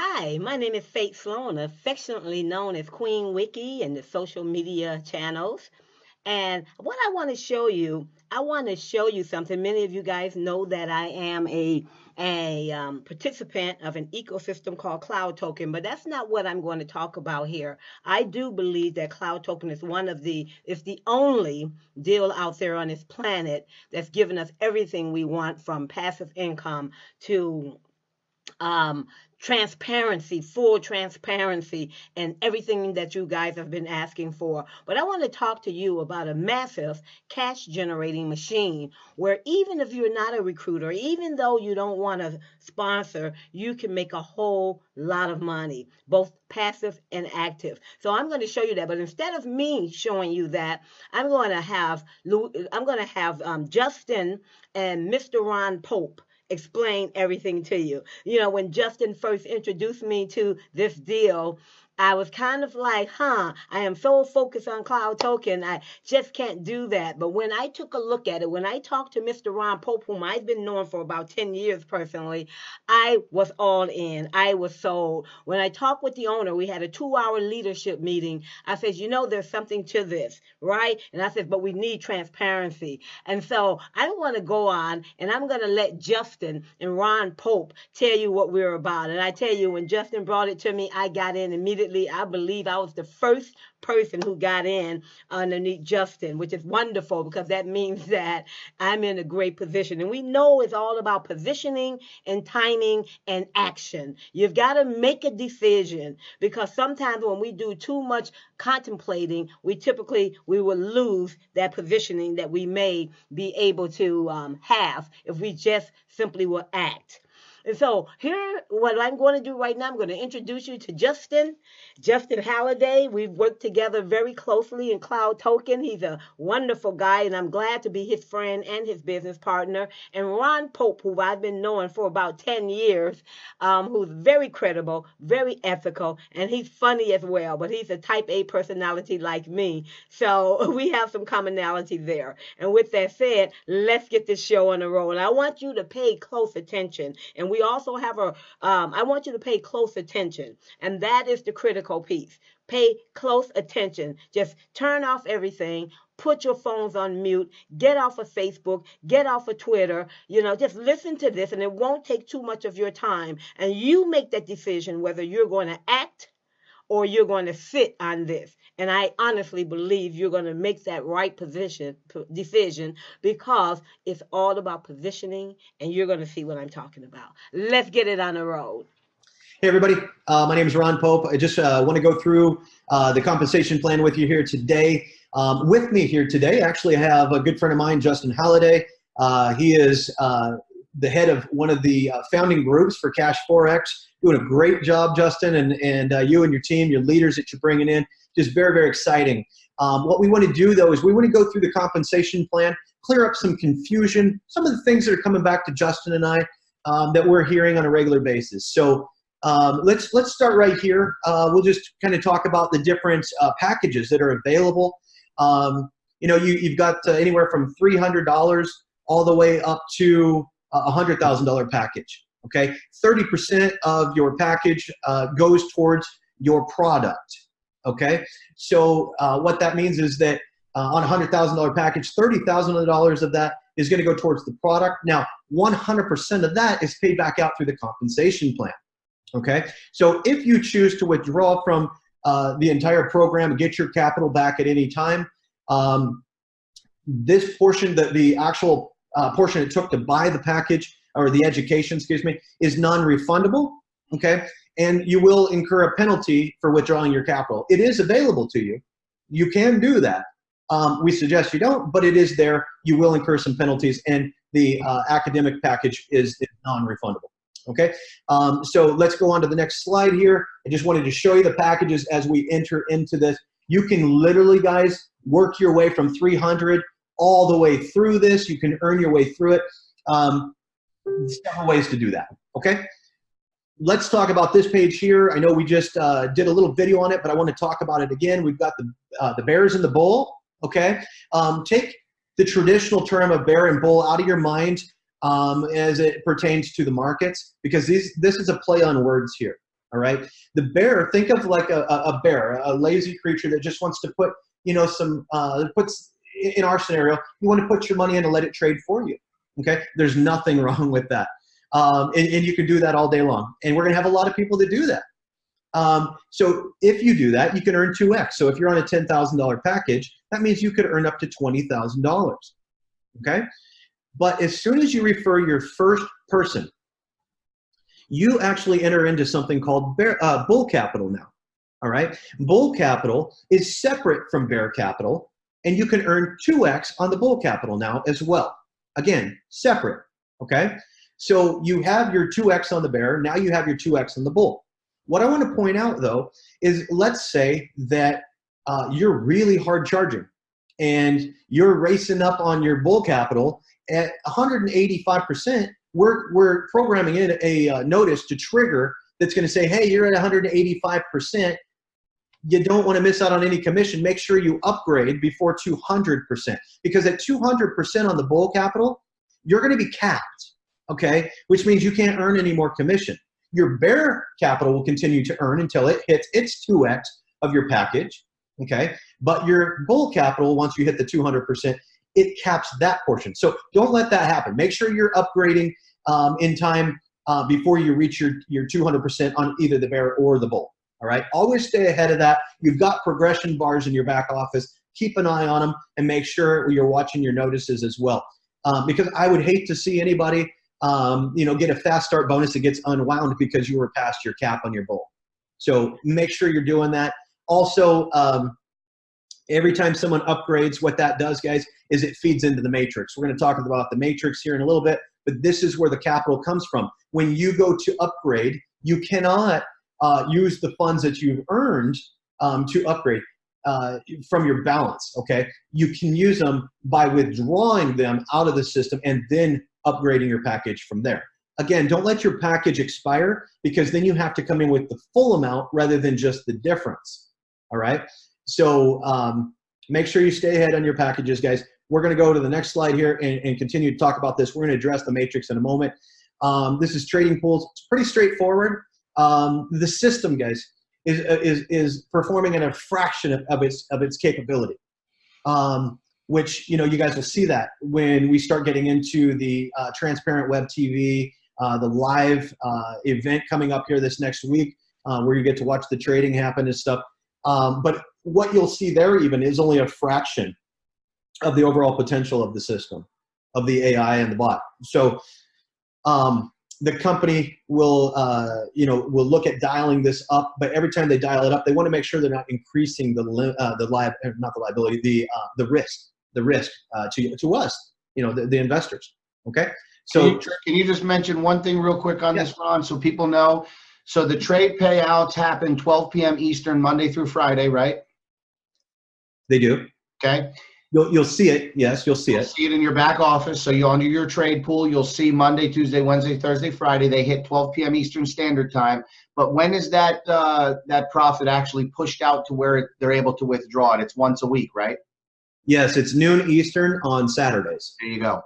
Hi, my name is Fate Sloan, affectionately known as Queen Wiki in the social media channels. And what I want to show you something. Many of you guys know that I am a participant of an ecosystem called Cloud Token, but that's not what I'm going to talk about here. I do believe that Cloud Token is is the only deal out there on this planet that's given us everything we want from passive income to um, transparency, full transparency, and everything that you guys have been asking for. But I want to talk to you about a massive cash generating machine where even if you're not a recruiter, even though you don't want to sponsor, you can make a whole lot of money, both passive and active. So I'm going to show you that. But instead of me showing you that, I'm going to have Justin and Mr. Ron Pope explain everything to you. You know, when Justin first introduced me to this deal, I was kind of like, I am so focused on Cloud Token, I just can't do that. But when I took a look at it, when I talked to Mr. Ron Pope, whom I've been knowing for about 10 years personally, I was all in. I was sold. When I talked with the owner, we had a 2 hour leadership meeting. I said, you know, there's something to this, right? And I said, but we need transparency. And so I want to go on and I'm going to let Justin and Ron Pope tell you what we're about. And I tell you, when Justin brought it to me, I got in immediately. I believe I was the first person who got in underneath Justin, which is wonderful because that means that I'm in a great position. And we know it's all about positioning and timing and action. You've got to make a decision because sometimes when we do too much contemplating, we will lose that positioning that we may be able to have if we just simply will act. And so here, what I'm going to do right now, I'm going to introduce you to Justin Halliday. We've worked together very closely in Cloud Token. He's a wonderful guy, and I'm glad to be his friend and his business partner. And Ron Pope, who I've been knowing for about 10 years, who's very credible, very ethical, and he's funny as well, but he's a type A personality like me. So we have some commonality there. And with that said, let's get this show on the road. And I want you to pay close attention. And we also have I want you to pay close attention. And that is the critical piece. Pay close attention. Just turn off everything. Put your phones on mute. Get off of Facebook. Get off of Twitter. You know, just listen to this and it won't take too much of your time. And you make that decision whether you're going to act or you're going to sit on this. And I honestly believe you're going to make that right decision because it's all about positioning and you're going to see what I'm talking about. Let's get it on the road. Hey, everybody. My name is Ron Pope. I just want to go through the compensation plan with you here today. With me here today, actually, I have a good friend of mine, Justin Halliday. He is the head of one of the founding groups for Cash Forex. Doing a great job, Justin, and you and your team, your leaders that you're bringing in, just very, very exciting. What we want to do, though, is we want to go through the compensation plan, clear up some confusion, some of the things that are coming back to Justin and I that we're hearing on a regular basis. So let's start right here. We'll just kind of talk about the different packages that are available. You know, you've got anywhere from $300 all the way up to a $100,000 package. Okay, 30% of your package goes towards your product. Okay, so what that means is that on a $100,000 package, $30,000 of that is going to go towards the product. Now, 100% of that is paid back out through the compensation plan. Okay, so if you choose to withdraw from the entire program and get your capital back at any time, this portion, the actual portion it took to buy the package or the education, excuse me, is non-refundable. Okay, and you will incur a penalty for withdrawing your capital. It is available to you. You can do that. We suggest you don't, but it is there. You will incur some penalties, and the academic package is non-refundable. Okay, so let's go on to the next slide here. I just wanted to show you the packages as we enter into this. You can literally, guys, work your way from 300 all the way through this. You can earn your way through it. Several ways to do that. Okay, let's talk about this page here. I know we just did a little video on it, but I want to talk about it again. We've got the bears and the bull. Okay, take the traditional term of bear and bull out of your mind as it pertains to the markets, because this is a play on words here. All right. The bear, think of like a bear, a lazy creature that just wants to put, you know, some, puts in our scenario, you want to put your money in and let it trade for you. Okay. There's nothing wrong with that. And you can do that all day long. And we're going to have a lot of people that do that. So if you do that, you can earn 2x. So if you're on a $10,000 package, that means you could earn up to $20,000. Okay. But as soon as you refer your first person, you actually enter into something called bull capital now. All right. Bull capital is separate from bear capital, and you can earn 2x on the bull capital now as well. Again, separate. Okay. So you have your 2x on the bear. Now you have your 2x on the bull. What I want to point out, though, is let's say that you're really hard charging and you're racing up on your bull capital at 185%. We're programming in a notice to trigger that's going to say, hey, you're at 185%. You don't want to miss out on any commission. Make sure you upgrade before 200%. Because at 200% on the bull capital, you're going to be capped, okay? Which means you can't earn any more commission. Your bear capital will continue to earn until it hits its 2x of your package, okay? But your bull capital, once you hit the 200%, it caps that portion. So don't let that happen. Make sure you're upgrading in time before you reach your 200% on either the bear or the bull, all right? Always stay ahead of that. You've got progression bars in your back office. Keep an eye on them and make sure you're watching your notices as well. Because I would hate to see anybody you know, get a fast start bonus that gets unwound because you were past your cap on your bull. So make sure you're doing that. Also, every time someone upgrades, what that does, guys, is it feeds into the matrix. We're going to talk about the matrix here in a little bit, but this is where the capital comes from. When you go to upgrade, you cannot use the funds that you've earned to upgrade from your balance, okay? You can use them by withdrawing them out of the system and then upgrading your package from there. Again, don't let your package expire, because then you have to come in with the full amount rather than just the difference, all right? So make sure you stay ahead on your packages, guys. We're going to go to the next slide here and continue to talk about this. We're going to address the matrix in a moment. This is trading pools. It's pretty straightforward. The system, guys, is performing at a fraction of its capability. Which, you know, you guys will see that when we start getting into the transparent web TV, the live event coming up here this next week, where you get to watch the trading happen and stuff. But what you'll see there even is only a fraction of the overall potential of the system, of the AI and the bot. So the company will, you know, will look at dialing this up, but every time they dial it up, they want to make sure they're not increasing the risk to us, you know, the investors. Okay. So can you just mention one thing real quick on this, Ron, so people know? So the trade payouts happen 12 p.m. Eastern, Monday through Friday, right? They do. Okay. You'll see it. Yes, you'll see it. See it in your back office. So you're under your trade pool. You'll see Monday, Tuesday, Wednesday, Thursday, Friday. They hit 12 p.m. Eastern Standard Time. But when is that that profit actually pushed out to where they're able to withdraw it? It's once a week, right? Yes, it's noon Eastern on Saturdays. There you go.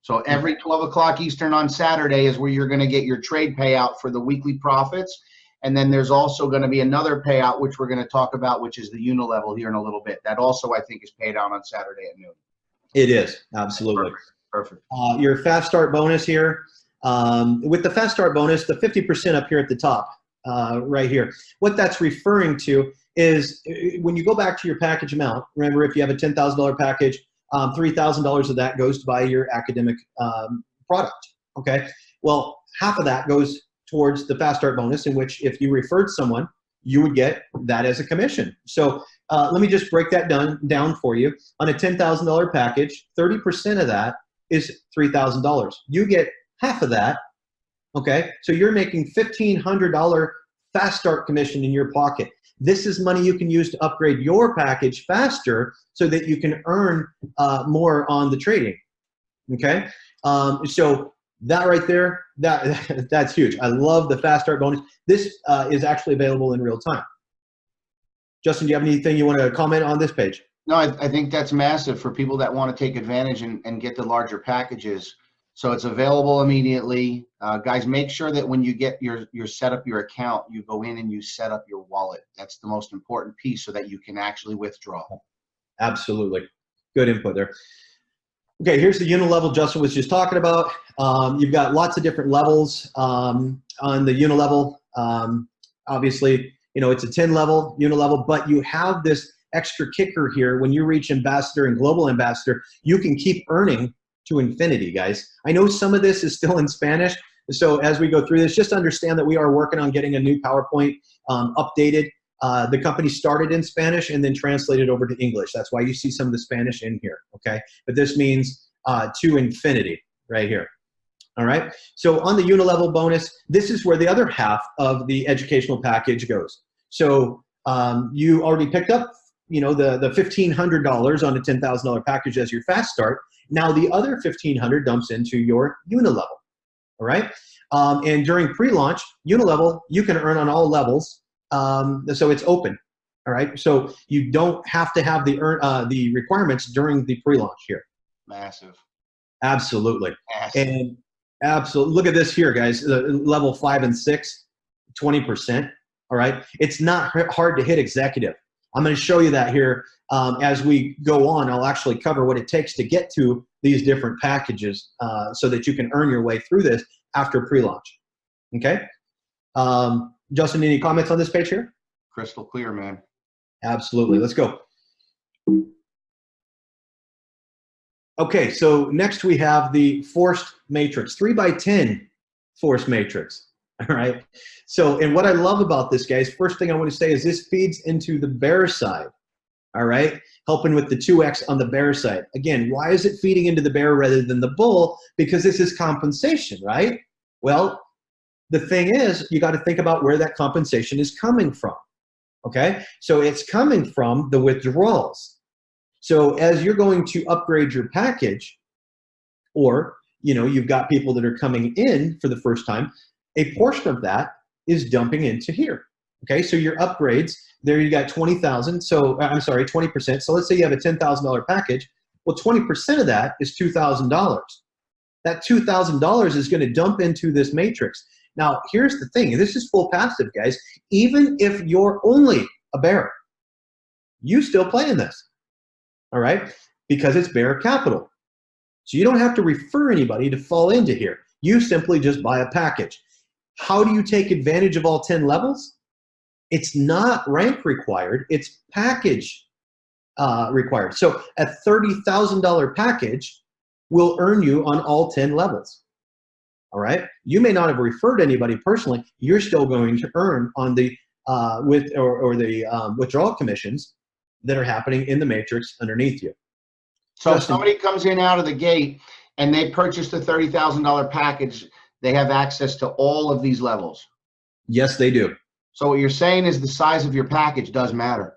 So every 12 o'clock Eastern on Saturday is where you're going to get your trade payout for the weekly profits. And then there's also going to be another payout, which we're going to talk about, which is the unilevel here in a little bit. That also, I think, is paid out on Saturday at noon. It is, absolutely. Perfect. Your fast start bonus here. With the fast start bonus, the 50% up here at the top, right here, what that's referring to is when you go back to your package amount, remember, if you have a $10,000 package, $3,000 of that goes to buy your academic product, okay? Well, half of that goes towards the fast start bonus, in which if you referred someone, you would get that as a commission. So let me just break that down for you. On a $10,000 package, 30% of that is $3,000. You get half of that, okay? So you're making $1,500 fast start commission in your pocket. This is money you can use to upgrade your package faster so that you can earn more on the trading, okay? So that right there, that's huge. I love the fast start bonus. This is actually available in real time. Justin, do you have anything you want to comment on this page? No, I think that's massive for people that want to take advantage and get the larger packages. So it's available immediately. Guys, make sure that when you get your set up your account, you go in and you set up your wallet. That's the most important piece so that you can actually withdraw. Absolutely. Good input there. Okay, here's the unilevel Justin was just talking about. You've got lots of different levels on the unilevel. Obviously, you know, it's a 10 level unilevel, but you have this extra kicker here. When you reach ambassador and global ambassador, you can keep earning to infinity, guys. I know some of this is still in Spanish, so as we go through this, just understand that we are working on getting a new PowerPoint updated. The company started in Spanish and then translated over to English. That's why you see some of the Spanish in here, okay? But this means to infinity right here. All right, so on the unilevel bonus, this is where the other half of the educational package goes. So you already picked up, you know, the $1,500 on a $10,000 package as your fast start. Now the other $1,500 dumps into your unilevel, all right? And during pre-launch, unilevel, you can earn on all levels, so it's open, all right? So you don't have to have the requirements during the pre-launch here. Massive. Absolutely. Massive. And absolutely, look at this here, guys. Level 5 and 6, 20%. All right. It's not hard to hit executive. I'm going to show you that here as we go on. I'll actually cover what it takes to get to these different packages so that you can earn your way through this after pre-launch. Okay. Justin, any comments on this page here? Crystal clear, man. Absolutely. Let's go. Okay, so next we have the forced matrix, 3x10 forced matrix. All right. So, and what I love about this, guys, first thing I want to say is this feeds into the bear side. All right, helping with the 2x on the bear side. Again, why is it feeding into the bear rather than the bull? Because this is compensation, right? Well, the thing is, you got to think about where that compensation is coming from. Okay, so it's coming from the withdrawals. So as you're going to upgrade your package, or you know, you've got people that are coming in for the first time, a portion of that is dumping into here. Okay, so your upgrades, there you got 20,000. So I'm sorry, 20%. So let's say you have a $10,000 package. Well, 20% of that is $2,000. That $2,000 is going to dump into this matrix. Now, here's the thing. This is full passive, guys. Even if you're only a bear, you still play in this. All right, because it's bear capital. So you don't have to refer anybody to fall into here. You simply just buy a package. How do you take advantage of all 10 levels? It's not rank required, it's package required. So a $30,000 package will earn you on all 10 levels. All right, you may not have referred anybody personally, you're still going to earn on the withdrawal commissions that are happening in the matrix underneath you. So Justin, if somebody comes in out of the gate and they purchased a $30,000 package, they have access to all of these levels. yes, they do. So what you're saying is the size of your package does matter.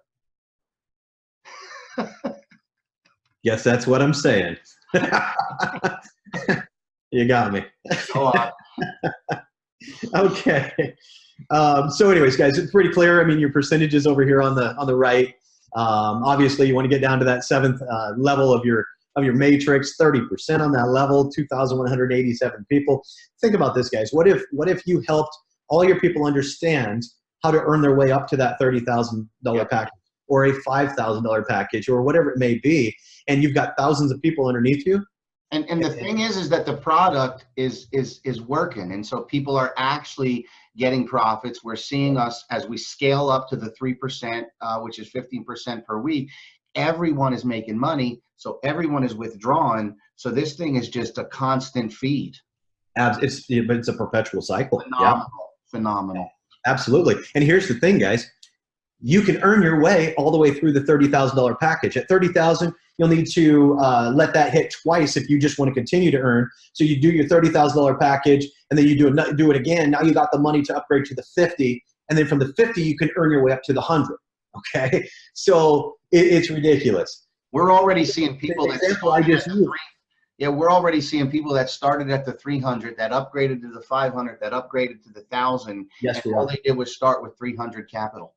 Yes, that's what I'm saying. You got me. Go on. Okay. So anyways, guys, it's pretty clear. I mean, your percentages over here on the right. Obviously, you want to get down to that 7th level of your matrix, 30% on that level, 2,187 people. Think about this, guys. What if you helped all your people understand how to earn their way up to that $30,000 package, or a $5,000 package, or whatever it may be, and you've got thousands of people underneath you? And the thing is that the product is working, and so people are actually getting profits. We're seeing us as we scale up to the 3%, which is 15% per week. Everyone is making money, so everyone is withdrawn. So this thing is just a constant feed. But it's a perpetual cycle. Phenomenal, Yeah. phenomenal. Absolutely. And here's the thing, guys. You can earn your way all the way through the $30,000 package. At $30,000, you'll need to let that hit twice if you just want to continue to earn. So you do your $30,000 package, and then you do it again. Now you got the money to upgrade to the 50, and then from the 50, you can earn your way up to the 100. Okay, so it's ridiculous. We're already seeing people that we're already seeing people that started at the 300, that upgraded to the 500, that upgraded to the 1,000. Yes, and all they did was start with 300 capital.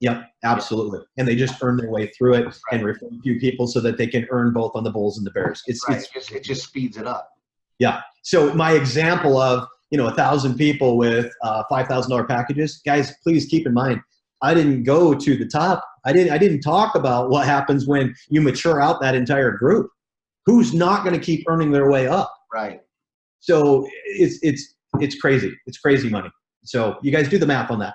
Yep, absolutely. And they just earn their way through it, and refer a few people so that they can earn both on the bulls and the bears. It just speeds it up. Yeah. So my example of, 1,000 people with $5,000 packages, guys, please keep in mind, I didn't go to the top. I didn't talk about what happens when you mature out that entire group. Who's not going to keep earning their way up? Right. So it's crazy. It's crazy money. So you guys do the math on that.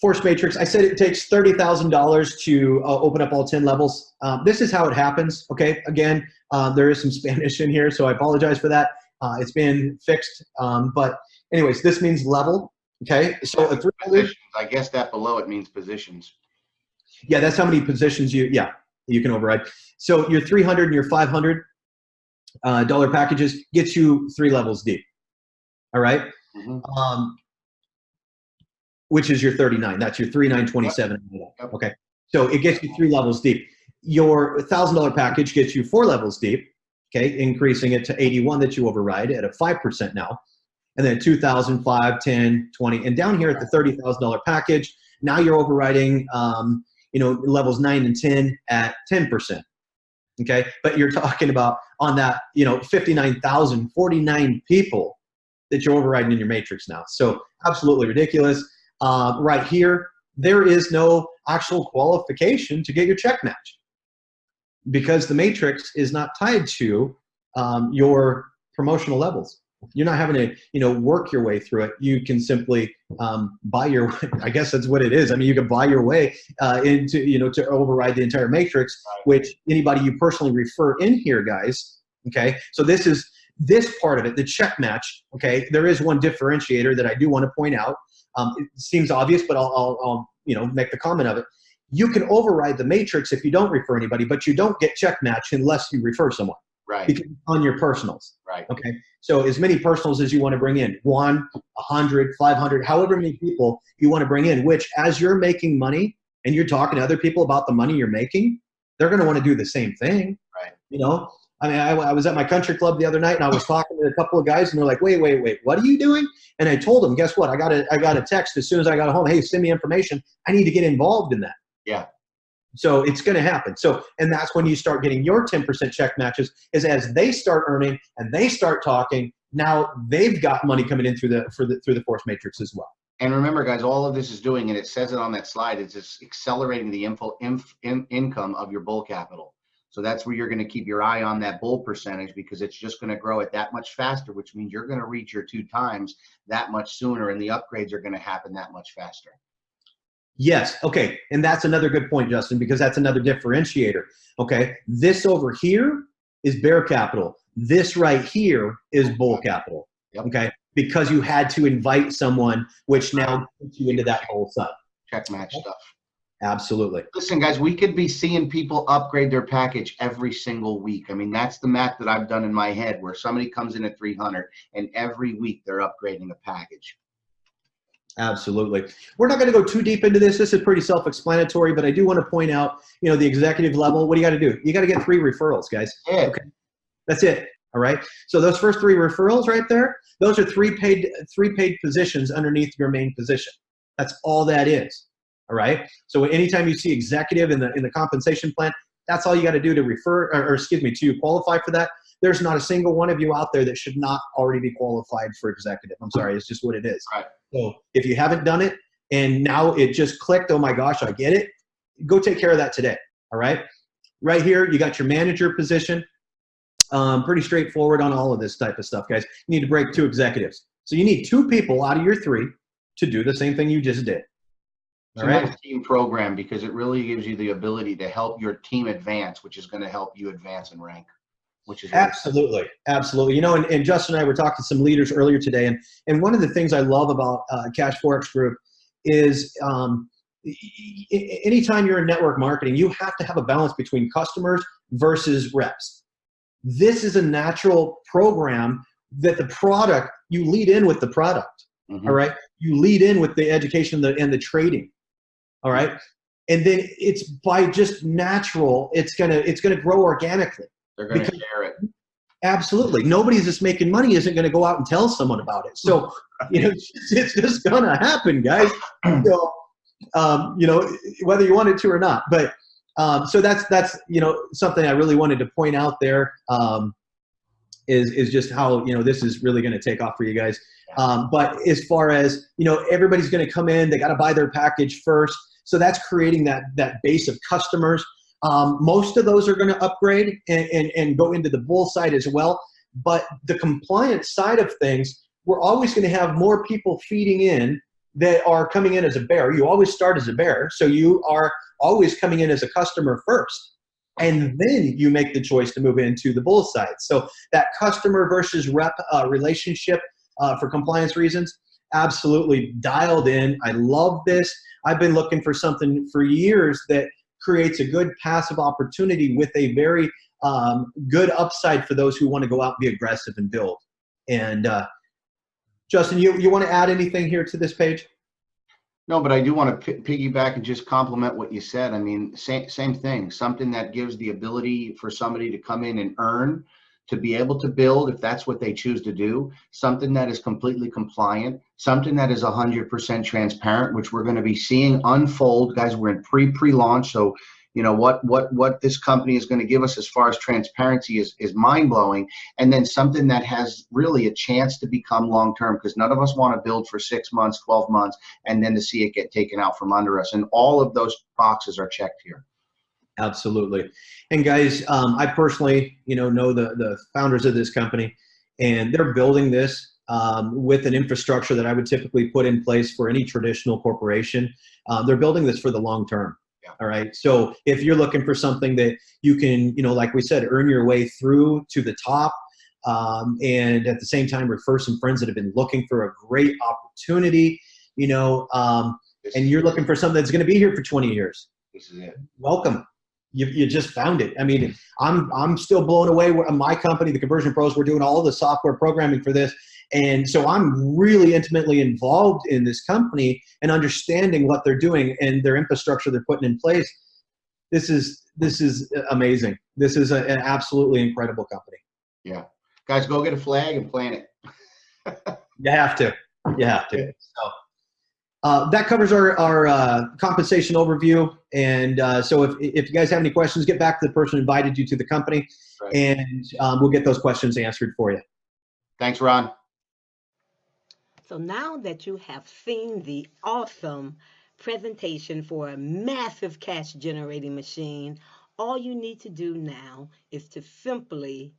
Force matrix. I said it takes $30,000 to open up all 10 levels. This is how it happens. Okay. Again, there is some Spanish in here, so I apologize for that. It's been fixed. But anyways, this means level. Okay. So a 300. Positions. I guess that below it means positions. Yeah, that's how many positions you can override. So your 300 and your 500 dollar packages gets you 3 levels deep. All right. Mm-hmm. Which is your 39. That's your 3927. Yep. Okay. So it gets you 3 levels deep. Your $1,000 package gets you 4 levels deep. Okay. Increasing it to 81 that you override at a 5% now. And then 2,000, 5, 10, 20. And down here at the $30,000 package, now you're overriding, levels 9 and 10 at 10%. Okay. But you're talking about on that, 59,000, 49 people that you're overriding in your matrix now. So absolutely ridiculous. Right here, there is no actual qualification to get your check match because the matrix is not tied to your promotional levels. You're not having to, work your way through it. You can simply buy your, I guess that's what it is. I mean, you can buy your way into, to override the entire matrix, which anybody you personally refer in here, guys. Okay. So this is this part of it, the check match. Okay. There is one differentiator that I do want to point out. It seems obvious, but I'll make the comment of it. You can override the matrix if you don't refer anybody, but you don't get check match unless you refer someone. Right. Because on your personals. Right. Okay. So as many personals as you want to bring in, 1, 100, 500, however many people you want to bring in, which as you're making money and you're talking to other people about the money you're making, they're going to want to do the same thing. Right. I mean, I was at my country club the other night and I was talking to a couple of guys and they're like, wait, what are you doing? And I told them, guess what? I got a text as soon as I got home. Hey, send me information. I need to get involved in that. Yeah. So it's going to happen. So, and that's when you start getting your 10% check matches is as they start earning and they start talking, now they've got money coming in through the force matrix as well. And remember, guys, all of this is doing, and it says it on that slide, it's just accelerating the income of your bull capital. So that's where you're going to keep your eye on that bull percentage because it's just going to grow it that much faster, which means you're going to reach your 2 times that much sooner, and the upgrades are going to happen that much faster. Yes. Okay. And that's another good point, Justin, because that's another differentiator. Okay. This over here is bear capital. This right here is bull capital. Yep. Okay. Because you had to invite someone, which now puts you into that whole side. Check match stuff. Absolutely. Listen, guys, we could be seeing people upgrade their package every single week. I mean, that's the math that I've done in my head where somebody comes in at 300 and every week they're upgrading a package. Absolutely. We're not going to go too deep into this. This is pretty self-explanatory, but I do want to point out, the executive level, what do you got to do? You got to get 3 referrals, guys. Yeah. Okay. That's it. All right. So those first 3 referrals right there, those are 3 paid positions underneath your main position. That's all that is. All right. So anytime you see executive in the compensation plan, that's all you got to do to to qualify for that. There's not a single one of you out there that should not already be qualified for executive. I'm sorry. It's just what it is. Right. So if you haven't done it and now it just clicked, oh my gosh, I get it. Go take care of that today. All right. Right here, you got your manager position. Pretty straightforward on all of this type of stuff, guys. You need to break 2 executives. So you need 2 people out of your 3 to do the same thing you just did. All right. Nice team program because it really gives you the ability to help your team advance, which is going to help you advance in rank. Which is absolutely. And Justin and I were talking to some leaders earlier today, and one of the things I love about Cash Forex Group is anytime you're in network marketing, you have to have a balance between customers versus reps. This is a natural program that the product, you lead in with the product. Mm-hmm. All right. You lead in with the education and the trading. All right. And then it's by just natural, it's gonna grow organically. They're going to share it. Absolutely. Nobody's just making money isn't going to go out and tell someone about it. So, it's just going to happen, guys. So, whether you want it to or not. But So that's something I really wanted to point out there. Is just how this is really going to take off for you guys. But as far as everybody's going to come in, they got to buy their package first. So that's creating that base of customers. Most of those are going to upgrade and go into the bull side as well. But the compliance side of things, we're always going to have more people feeding in that are coming in as a bear. You always start as a bear, so you are always coming in as a customer first. And then you make the choice to move into the bull side. So that customer versus rep relationship for compliance reasons, absolutely dialed in. I love this. I've been looking for something for years that creates a good passive opportunity with a very good upside for those who want to go out and be aggressive and build. And Justin, you want to add anything here to this page? No, but I do want to piggyback and just compliment what you said. I mean, same thing, something that gives the ability for somebody to come in and earn, to be able to build if that's what they choose to do, something that is completely compliant, something that is 100% transparent, which we're going to be seeing unfold. Guys, we're in pre-launch, so what this company is going to give us as far as transparency is mind-blowing. And then something that has really a chance to become long-term, because none of us want to build for 6 months, 12 months, and then to see it get taken out from under us. And all of those boxes are checked here. Absolutely. And guys, I personally, know the founders of this company, and they're building this with an infrastructure that I would typically put in place for any traditional corporation. They're building this for the long term. Yeah. All right. So if you're looking for something that you can, like we said, earn your way through to the top, and at the same time refer some friends that have been looking for a great opportunity, and you're looking for something that's going to be here for 20 years. This is it. Welcome. You just found it. I mean, I'm still blown away. My company, the Conversion Pros, we're doing all the software programming for this. And so I'm really intimately involved in this company and understanding what they're doing and their infrastructure they're putting in place. This is amazing. This is an absolutely incredible company. Yeah. Guys, go get a flag and plant it. You have to. You have to. So that covers our compensation overview. And so if you guys have any questions, get back to the person who invited you to the company, right, and we'll get those questions answered for you. Thanks, Ron. So now that you have seen the awesome presentation for a massive cash generating machine, all you need to do now is to simply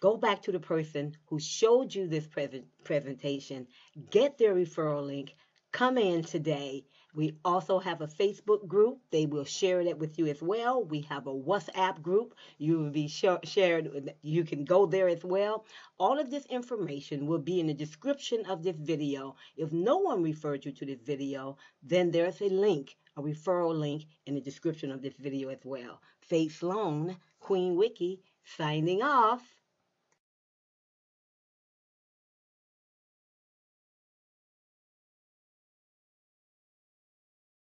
go back to the person who showed you this presentation, get their referral link, come in today. We also have a Facebook group. They will share it with you as well. We have a WhatsApp group. You will be shared. You can go there as well. All of this information will be in the description of this video. If no one referred you to this video, then there's a link, a referral link in the description of this video as well. Faith Sloan, Queen Wiki, signing off.